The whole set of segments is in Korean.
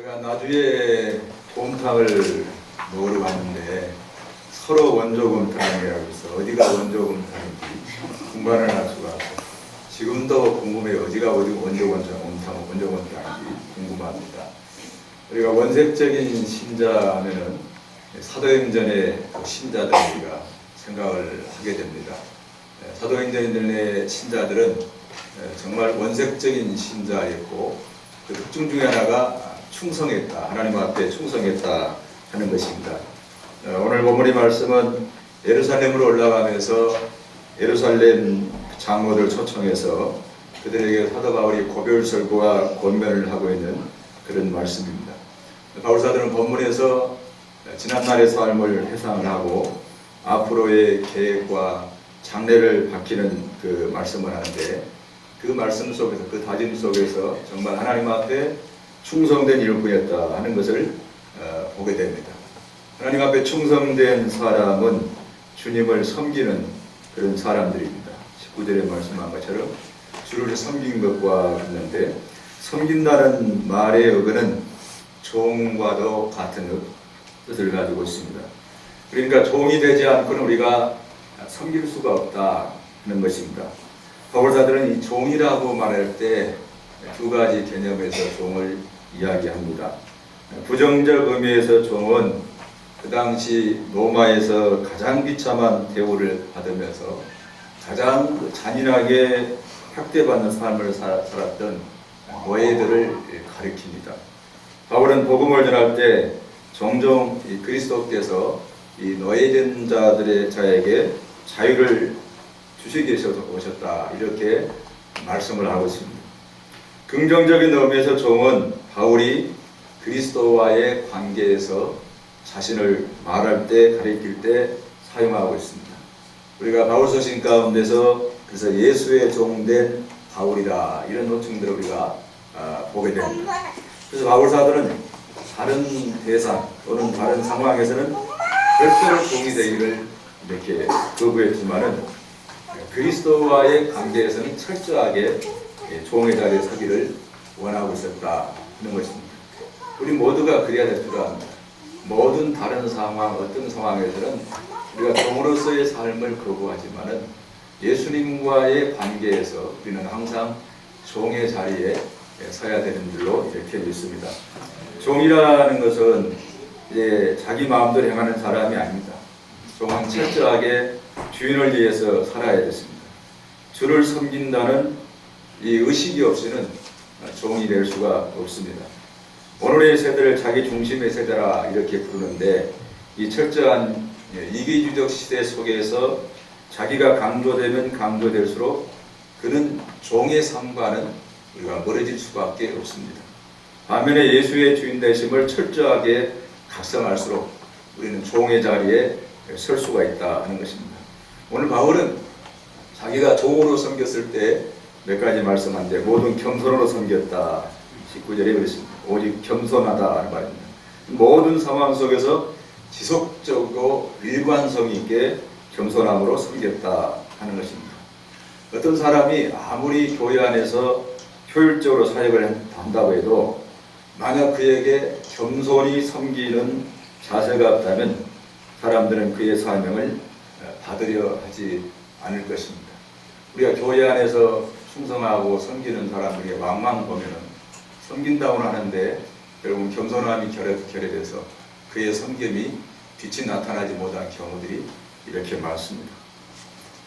제가 나주에 곰탕을 먹으러 갔는데 서로 원조곰탕이라고 해서 어디가 원조곰탕인지 분간을 할 수가 없어요. 지금도 궁금해요. 어디가 원조곰탕인지 궁금합니다. 우리가 원색적인 신자면은 사도행전의 그 신자들 우리가 생각을 하게 됩니다. 사도행전의 신자들은 정말 원색적인 신자였고 그 특징 중에 하나가 충성했다. 하나님 앞에 충성했다 하는 것입니다. 오늘 본문의 말씀은 예루살렘으로 올라가면서 예루살렘 장로들 초청해서 그들에게 사도 바울이 고별설교와 권면을 하고 있는 그런 말씀입니다. 바울사도는 본문에서 지난날의 삶을 회상을 하고 앞으로의 계획과 장래를 밝히는 그 말씀을 하는데 그 말씀 속에서 그 다짐 속에서 정말 하나님 앞에 충성된 일꾼이었다 하는 것을 보게 됩니다. 하나님 앞에 충성된 사람은 주님을 섬기는 그런 사람들입니다. 19절에 말씀한 것처럼 주를 섬긴 것과 같는데 섬긴다는 말의 어근은 종과도 같은 뜻을 가지고 있습니다. 그러니까 종이 되지 않고는 우리가 섬길 수가 없다 하는 것입니다. 바울사들은 이 종이라고 말할 때 두 가지 개념에서 종을 이야기합니다. 부정적 의미에서 종은 그 당시 로마에서 가장 비참한 대우를 받으면서 가장 잔인하게 학대받는 삶을 살았던 노예들을 가리킵니다. 바울은 복음을 전할 때 종종 이 그리스도께서 이 노예된 자에게 자유를 주시기 위해서 오셨다 이렇게 말씀을 하고 있습니다. 긍정적인 의미에서 종은 바울이 그리스도와의 관계에서 자신을 말할 때 가리킬 때 사용하고 있습니다. 우리가 바울서신 가운데서 그래서 예수의 종된 바울이다 이런 호칭들을 우리가 보게 됩니다. 그래서 바울사도는 다른 대상 또는 다른 상황에서는 별도로 종이 되기를 이렇게 거부했지만은 그리스도와의 관계에서는 철저하게 종의 자리에 서기를 원하고 있었다 하는 것입니다. 우리 모두가 그래야 될 줄 압니다. 모든 다른 상황, 어떤 상황에서는 우리가 종으로서의 삶을 거부하지만은 예수님과의 관계에서 우리는 항상 종의 자리에 서야 되는 줄로 이렇게 믿습니다. 종이라는 것은 이제 자기 마음대로 행하는 사람이 아닙니다. 종은 철저하게 주인을 위해서 살아야 됐습니다. 주를 섬긴다는 이 의식이 없이는 종이 될 수가 없습니다. 오늘의 세대를 자기 중심의 세대라 이렇게 부르는데 이 철저한 이기주의적 시대 속에서 자기가 강조되면 강조될수록 그는 종의 삶과는 우리가 멀어질 수밖에 없습니다. 반면에 예수의 주인 되심을 철저하게 각성할수록 우리는 종의 자리에 설 수가 있다 하는 것입니다. 오늘 바울은 자기가 종으로 섬겼을 때 몇 가지 말씀한데 모든 겸손으로 섬겼다. 19절에 그랬습니다. 오직 겸손하다 하는 말입니다. 모든 상황 속에서 지속적으로 일관성 있게 겸손함으로 섬겼다 하는 것입니다. 어떤 사람이 아무리 교회 안에서 효율적으로 사역을 한다고 해도 만약 그에게 겸손히 섬기는 자세가 없다면 사람들은 그의 사명을 받으려 하지 않을 것입니다. 우리가 교회 안에서 충성하고 섬기는 사람들의 왕만 보면은 섬긴다고는 하는데 여러분 겸손함이 결여돼서 그의 섬김이 빛이 나타나지 못한 경우들이 이렇게 많습니다.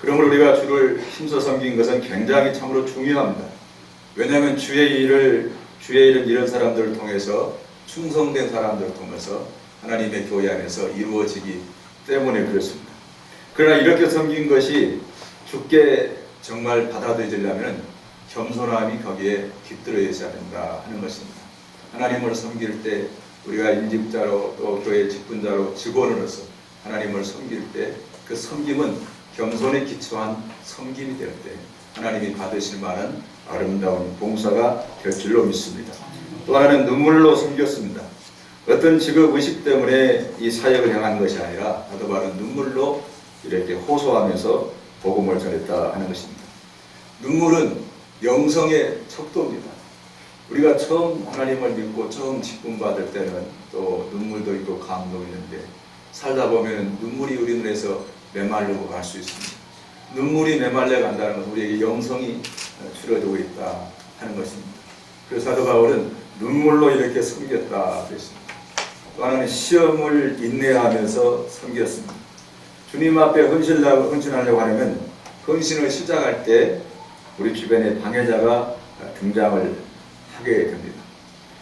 그러므로 우리가 주를 힘써 섬긴 것은 굉장히 참으로 중요합니다. 왜냐하면 주의 일은 이런 사람들을 통해서 충성된 사람들을 통해서 하나님의 교회 안에서 이루어지기 때문에 그렇습니다. 그러나 이렇게 섬긴 것이 주께 정말 받아들여지려면 겸손함이 거기에 깃들어 있어야 된다 하는 것입니다. 하나님을 섬길 때 우리가 임직자로 또 교회 직분자로 직원으로서 하나님을 섬길 때 그 섬김은 겸손에 기초한 섬김이 될 때 하나님이 받으실 만한 아름다운 봉사가 될 줄로 믿습니다. 또 하나는 눈물로 섬겼습니다. 어떤 직업 의식 때문에 이 사역을 행한 것이 아니라 사도 바울은 눈물로 이렇게 호소하면서 복음을 전했다 하는 것입니다. 눈물은 영성의 척도입니다. 우리가 처음 하나님을 믿고 처음 직분 받을 때는 또 눈물도 있고 감동이 있는데 살다 보면 눈물이 우리 눈에서 메말르고 갈 수 있습니다. 눈물이 메말려 간다는 것은 우리에게 영성이 줄어들고 있다 하는 것입니다. 그래서 사도 바울은 눈물로 이렇게 섬겼다 그랬습니다. 또 하나는 시험을 인내하면서 섬겼습니다. 주님 앞에 헌신하려고 하려면 헌신을 시작할 때 우리 주변에 방해자가 등장을 하게 됩니다.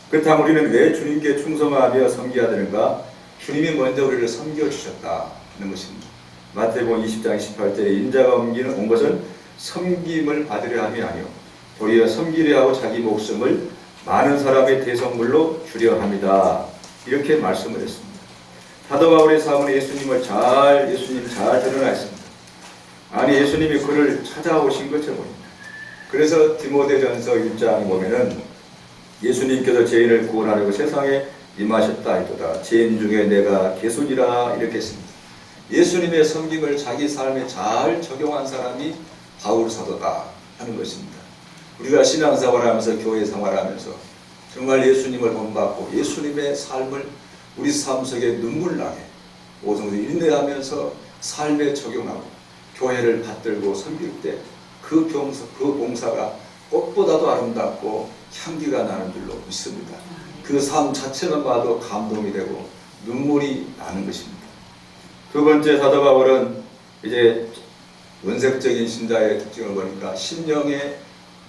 그렇다면 우리는 왜 주님께 충성하며 섬겨야 되는가? 주님이 먼저 우리를 섬겨주셨다 하는 것입니다. 마태복음 20장 18절에 인자가 온 것은 섬김을 받으려 함이 아니요 도리어 섬기려 하고 자기 목숨을 많은 사람의 대성물로 주려 함이다. 이렇게 말씀을 했습니다. 사도 바울의 삶은 예수님 잘 드러나 있습니다. 아니 예수님이 그를 찾아오신 것처럼 보입니다. 그래서 디모데전서 1장에 보면은 예수님께서 죄인을 구원하려고 세상에 임하셨다 하도다. 죄인 중에 내가 개수니라 이렇게 했습니다. 예수님의 섬김을 자기 삶에 잘 적용한 사람이 바울 사도다 하는 것입니다. 우리가 신앙생활을 하면서 교회 생활하면서 정말 예수님을 본받고 예수님의 삶을 우리 삶 속에 눈물 나게 오성도 인내하면서 삶에 적용하고 교회를 받들고 섬길 때 그 봉사가 꽃보다도 아름답고 향기가 나는 줄로 믿습니다. 그 삶 자체만 봐도 감동이 되고 눈물이 나는 것입니다. 두 번째 사도 바울은 이제 원색적인 신자의 특징을 보니까 심령의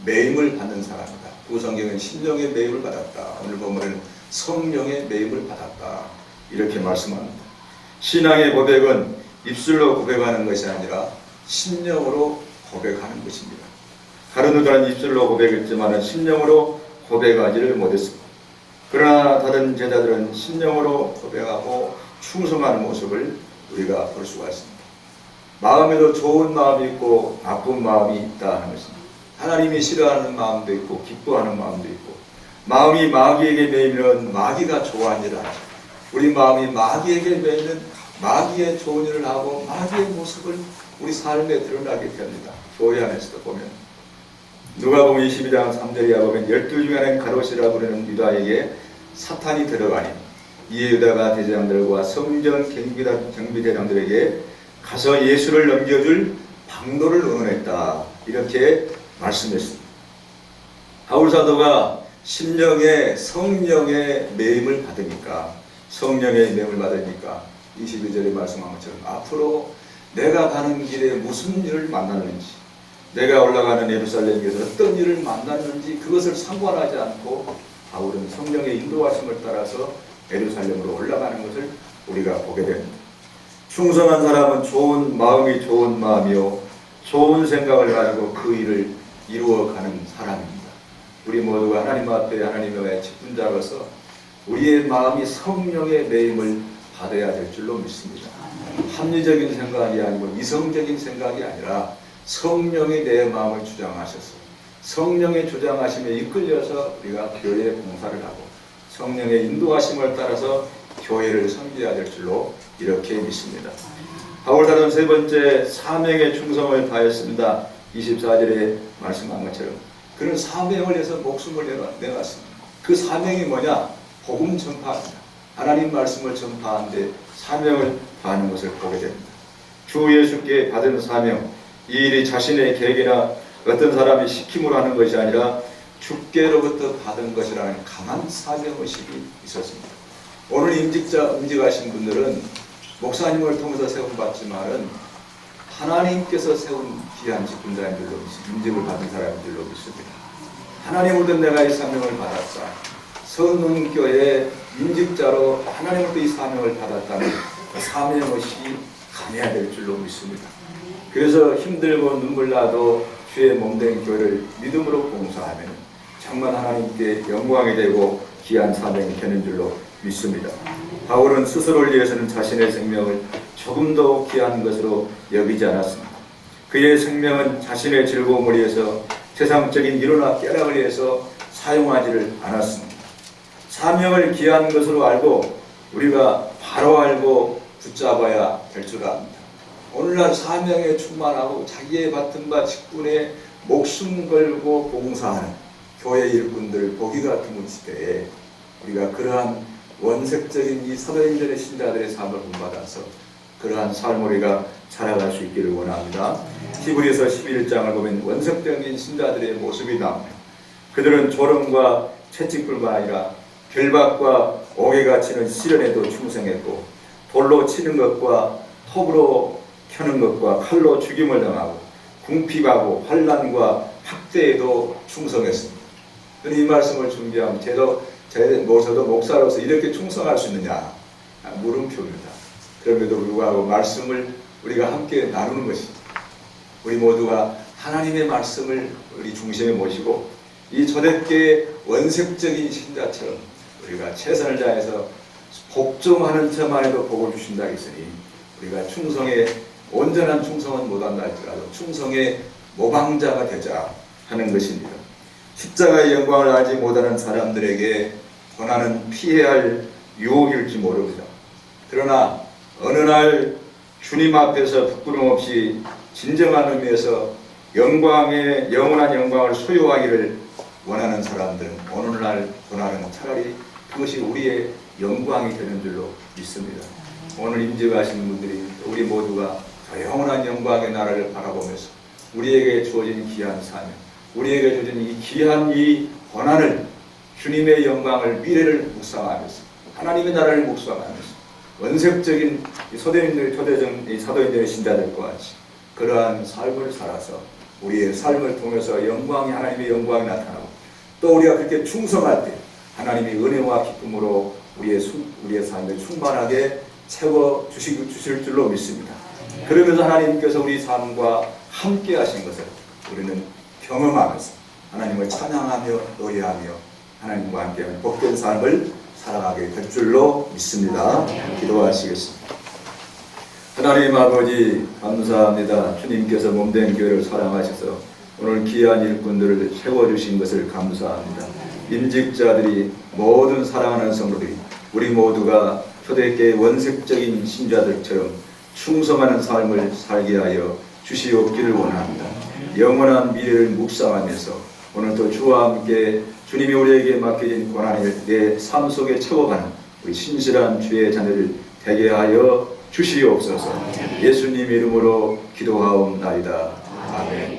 매임을 받는 사람이다. 구성경은 심령의 매임을 받았다. 오늘 보면은 성령의 매임을 받았다. 이렇게 말씀합니다. 신앙의 고백은 입술로 고백하는 것이 아니라 심령으로 고백하는 것입니다. 다른 누들은 입술로 고백했지만 심령으로 고백하지를 못했습니다. 그러나 다른 제자들은 심령으로 고백하고 충성하는 모습을 우리가 볼 수가 있습니다. 마음에도 좋은 마음이 있고 나쁜 마음이 있다는 것입니다. 하나님이 싫어하는 마음도 있고 기뻐하는 마음도 있고 마음이 마귀에게 매이면 마귀가 좋아하는 일을 하죠. 우리 마음이 마귀에게 매이면 마귀의 좋은 일을 하고 마귀의 모습을 우리 삶에 드러나게 됩니다. 교회 안에서도 보면 누가복음 22장 3절에 보면 12 중에 하나는 가롯이라 부르는 유다에게 사탄이 들어가니 이에 유다가 대제장들과 성전 경비대장들에게 가서 예수를 넘겨줄 방도를 의논했다. 이렇게 말씀했습니다. 바울 사도가 심령의 성령의 매임을 받으니까 22절에 말씀한 것처럼 앞으로 내가 가는 길에 무슨 일을 만났는지 내가 올라가는 예루살렘에서 어떤 일을 만났는지 그것을 상관하지 않고 바울은 성령의 인도하심을 따라서 예루살렘으로 올라가는 것을 우리가 보게 됩니다. 충성한 사람은 좋은 마음이 좋은 마음이요 좋은 생각을 가지고 그 일을 이루어가는 사람입니다. 우리 모두가 하나님 앞에 하나님의 직분자로서 우리의 마음이 성령의 매임을 받아야 될 줄로 믿습니다. 합리적인 생각이 아니고 이성적인 생각이 아니라 성령이 내 마음을 주장하셔서 성령의 주장하심에 이끌려서 우리가 교회에 봉사를 하고 성령의 인도하심을 따라서 교회를 섬겨야 될 줄로 이렇게 믿습니다. 바울 사도는 세 번째 사명의 충성을 다했습니다. 24절에 말씀한 것처럼 그는 사명을 위해서 목숨을 내놨습니다. 그 사명이 뭐냐? 복음 전파입니다. 하나님 말씀을 전파하는데 사명을 다하는 것을 보게 됩니다. 주 예수께 받은 사명, 이 일이 자신의 계획이나 어떤 사람이 시킴으로 하는 것이 아니라 주께로부터 받은 것이라는 강한 사명의식이 있었습니다. 오늘 임직하신 분들은 목사님을 통해서 세움받지만은 하나님께서 세운 귀한 직분자인들로 임직을 받은 사람들로 믿습니다. 하나님으로부터 내가 이 사명을 받았다. 성능교회 임직자로 하나님으로부터 이 사명을 받았다는 그 사명의식이 강해야 될 줄로 믿습니다. 그래서 힘들고 눈물 나도 주의 몸된 교회를 믿음으로 봉사하면 정말 하나님께 영광이 되고 귀한 사명이 되는 줄로 믿습니다. 바울은 스스로를 위해서는 자신의 생명을 조금도 귀한 것으로 여기지 않았습니다. 그의 생명은 자신의 즐거움을 위해서 세상적인 이로나 쾌락을 위해서 사용하지를 않았습니다. 사명을 귀한 것으로 알고 우리가 바로 알고 붙잡아야 될 줄 압니다. 오늘날 사명에 충만하고 자기의 맡은 바 직분에 목숨 걸고 봉사하는 교회 일꾼들 보기가 드문 시대에 우리가 그러한 원색적인 이 사도행전의 신자들의 삶을 본받아서 그러한 삶을 우리가 살아갈 수 있기를 원합니다. 히브리서 11장을 보면 원색적인 신자들의 모습이 나옵니다. 그들은 조롱과 채찍뿐만 아니라 결박과 옥에가 치는 시련에도 충성했고 돌로 치는 것과 톱으로 켜는 것과 칼로 죽임을 당하고 궁핍하고 환난과 학대에도 충성했습니다. 이 말씀을 준비하면 저도 목사로서 이렇게 충성할 수 있느냐 물음표입니다. 그럼에도 불구하고 말씀을 우리가 함께 나누는 것이 우리 모두가 하나님의 말씀을 우리 중심에 모시고 이 초대교회의 원색적인 신자처럼 우리가 최선을 다해서 복종하는 척만 해도 복을 주신다 했으니 우리가 충성에 온전한 충성은 못한다 할지라도 충성의 모방자가 되자 하는 것입니다. 십자가의 영광을 알지 못하는 사람들에게 고난은 피해야 할 유혹일지 모릅니다. 그러나 어느 날 주님 앞에서 부끄럼 없이 진정한 의미에서 영광의 영원한 영광을 소유하기를 원하는 사람들은 오늘날 고난은 차라리 그것이 우리의 영광이 되는 줄로 믿습니다. 오늘 임재하시는 분들이 우리 모두가 영원한 영광의 나라를 바라보면서 우리에게 주어진 귀한 사명, 우리에게 주어진 이 귀한 이 고난을 주님의 영광을 미래를 묵상하면서 하나님의 나라를 묵상하면서 원색적인 초대인들 사도인들의 신자들과 같이 그러한 삶을 살아서 우리의 삶을 통해서 하나님의 영광이 나타나고 또 우리가 그렇게 충성할 때 하나님의 은혜와 기쁨으로 우리의 삶을 충만하게 채워 주실 줄로 믿습니다. 그러면서 하나님께서 우리 삶과 함께 하신 것을 우리는 경험하면서 하나님을 찬양하며 노래하며 하나님과 함께하는 복된 삶을 살아가게 될 줄로 믿습니다. 기도하시겠습니다. 하나님 아버지 감사합니다. 주님께서 몸된 교회를 사랑하셔서 오늘 귀한 일꾼들을 세워주신 것을 감사합니다. 임직자들이 모든 사랑하는 성도들이 우리 모두가 초대교회 원색적인 신자들처럼 충성하는 삶을 살게 하여 주시옵기를 원합니다. 영원한 미래를 묵상하면서 오늘도 주와 함께 주님이 우리에게 맡겨진 고난을 내 삶 속에 채워가는 우리 신실한 주의 자녀들 되게 하여 주시옵소서. 예수님 이름으로 기도하옵나이다. 아멘.